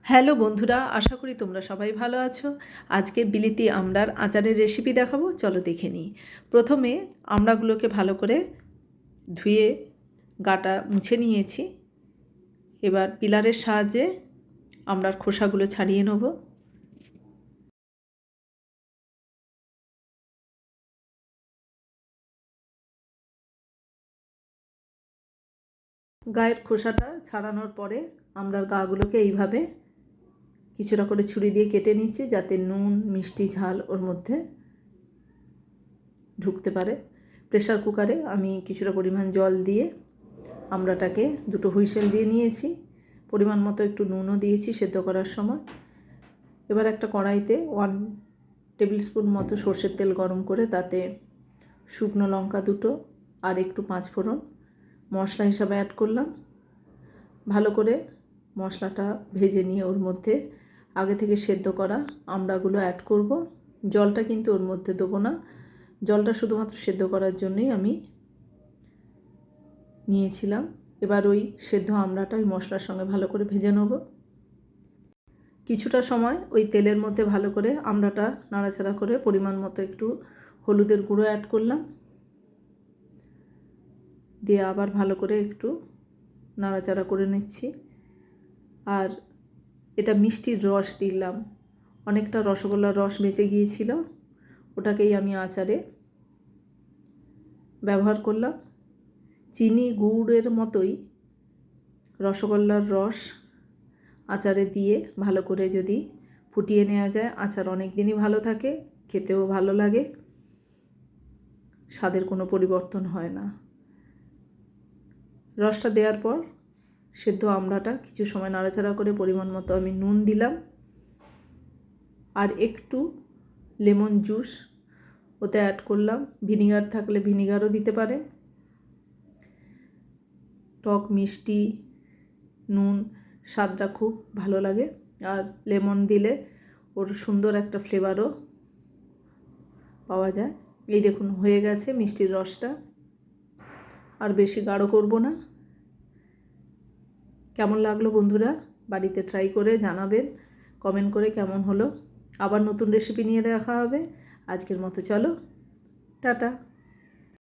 Hello বন্ধুরা, আশা করি তোমরা সবাই ভালো আছো। আজকে বিলিতি আমড়ার আচারের রেসিপি দেখাবো, চলো দেখে নিই। প্রথমে আমড়াগুলোকে ভালো করে ধুয়ে গাটা মুছে নিয়েছি। এবার পিলারের সাহায্যে আমড়ার খোসাগুলো ছাড়িয়ে নেব। গায়ের খোসাটা ছাড়ানোর পরে আমড়ার গাগুলোকে এইভাবে কিছুটা করে ছুরি দিয়ে কেটে নিচ্ছি, যাতে নুন মিষ্টি ঝাল ওর মধ্যে ঢুকতে পারে। প্রেসার কুকারে আমি কিছুটা পরিমাণ জল দিয়ে আমড়াটাকে দুটো হুইসেল দিয়ে নিয়েছি। পরিমাণ মতো একটু নুনও দিয়েছি সেদ্ধ করার সময়। এবার একটা কড়াইতে 1 টেবিল স্পুন মতো সর্ষের তেল গরম করে তাতে শুকনো লঙ্কা দুটো আর একটু 5 ফোড়ন মশলা হিসাবে অ্যাড করলাম। ভালো করে মশলাটা ভেজে নিয়ে ওর মধ্যে আগে থেকে সেদ্ধ করা আমড়াগুলো অ্যাড করব। জলটা কিন্তু ওর মধ্যে দেবো না, জলটা শুধুমাত্র সেদ্ধ করার জন্যই আমি নিয়েছিলাম। এবার ওই সেদ্ধ আমড়াটা ওই মশলার সঙ্গে ভালো করে ভেজে নেব। কিছুটা সময় ওই তেলের মধ্যে ভালো করে আমড়াটা নাড়াচাড়া করে পরিমাণ মতো একটু হলুদের গুঁড়ো অ্যাড করলাম, দিয়ে আবার ভালো করে একটু নাড়াচাড়া করে নিচ্ছি। আর এটা মিষ্টির রস দিলাম, অনেকটা রসগোল্লার রস বেঁচে গিয়েছিল, ওটাকেই আমি আচারে ব্যবহার করলাম। চিনি গুড়ের মতোই রসগোল্লার রস আচারে দিয়ে ভালো করে যদি ফুটিয়ে নেওয়া যায়, আচার অনেক দিনই ভালো থাকে, খেতেও ভালো লাগে, স্বাদের কোনো পরিবর্তন হয় না। রসটা দেওয়ার পর সেদ্ধ আমড়াটা কিছু সময় নাড়াচাড়া করে পরিমাণ মতো আমি নুন দিলাম, আর একটু লেমন জুস ওতে অ্যাড করলাম। ভিনিগার থাকলে ভিনিগারও দিতে পারেন। টক মিষ্টি নুন স্বাদটা খুব ভালো লাগে, আর লেমন দিলে ওর সুন্দর একটা ফ্লেভারও পাওয়া যায়। এই দেখুন হয়ে গেছে মিষ্টির রসটা, আর বেশি গাঢ় করব না। কেমন লাগলো বন্ধুরা, বাড়িতে ট্রাই করে জানাবেন কমেন্ট করে কেমন হলো। আবার নতুন রেসিপি নিয়ে দেখা হবে। আজকের মতো চলো, টাটা।